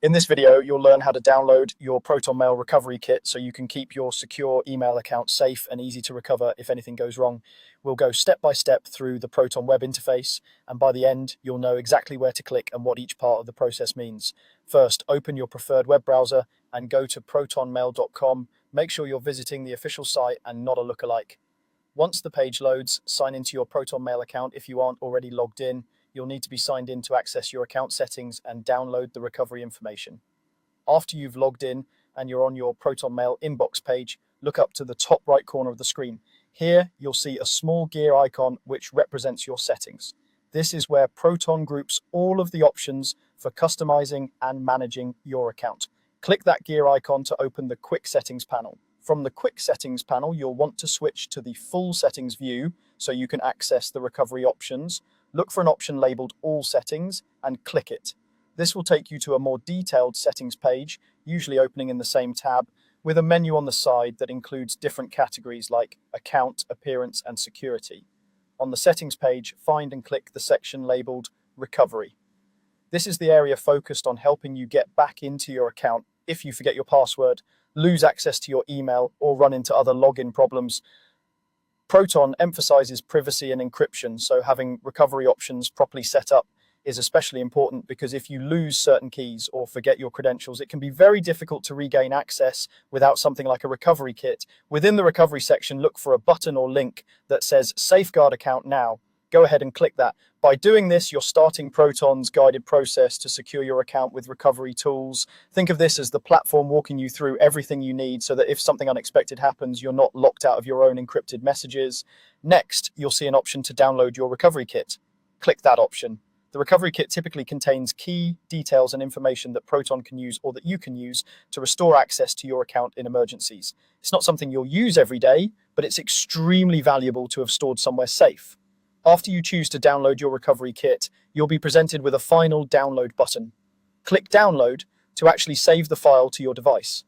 In this video, you'll learn how to download your Protonmail recovery kit so you can keep your secure email account safe and easy to recover if anything goes wrong. We'll go step by step through the Proton web interface, and by the end, you'll know exactly where to click and what each part of the process means. First, open your preferred web browser and go to protonmail.com. Make sure you're visiting the official site and not a lookalike. Once the page loads, sign into your Protonmail account if you aren't already logged in. You'll need to be signed in to access your account settings and download the recovery information. After you've logged in and you're on your Protonmail inbox page, look up to the top right corner of the screen. Here, you'll see a small gear icon which represents your settings. This is where Proton groups all of the options for customizing and managing your account. Click that gear icon to open the Quick Settings panel. From the Quick Settings panel, you'll want to switch to the Full Settings view so you can access the recovery options. Look for an option labeled All Settings and click it. This will take you to a more detailed settings page, usually opening in the same tab, with a menu on the side that includes different categories like Account, Appearance, and Security. On the settings page, find and click the section labeled Recovery. This is the area focused on helping you get back into your account if you forget your password, lose access to your email, or run into other login problems. Proton emphasizes privacy and encryption, so having recovery options properly set up is especially important because if you lose certain keys or forget your credentials, it can be very difficult to regain access without something like a recovery kit. Within the recovery section, look for a button or link that says Safeguard Account Now. Go ahead and click that. By doing this, you're starting Proton's guided process to secure your account with recovery tools. Think of this as the platform walking you through everything you need so that if something unexpected happens, you're not locked out of your own encrypted messages. Next, you'll see an option to download your recovery kit. Click that option. The recovery kit typically contains key details and information that Proton can use or that you can use to restore access to your account in emergencies. It's not something you'll use every day, but it's extremely valuable to have stored somewhere safe. After you choose to download your recovery kit, you'll be presented with a final download button. Click Download to actually save the file to your device.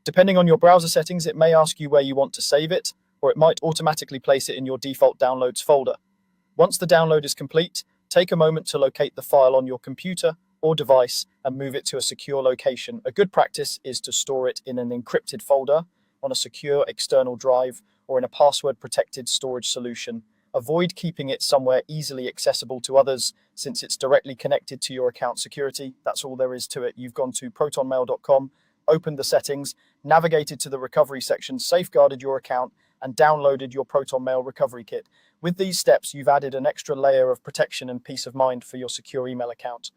Depending on your browser settings, it may ask you where you want to save it, or it might automatically place it in your default downloads folder. Once the download is complete, take a moment to locate the file on your computer or device and move it to a secure location. A good practice is to store it in an encrypted folder, on a secure external drive, or in a password-protected storage solution. Avoid keeping it somewhere easily accessible to others since it's directly connected to your account security. That's all there is to it. You've gone to protonmail.com, opened the settings, navigated to the recovery section, safeguarded your account, and downloaded your Protonmail recovery kit. With these steps, you've added an extra layer of protection and peace of mind for your secure email account.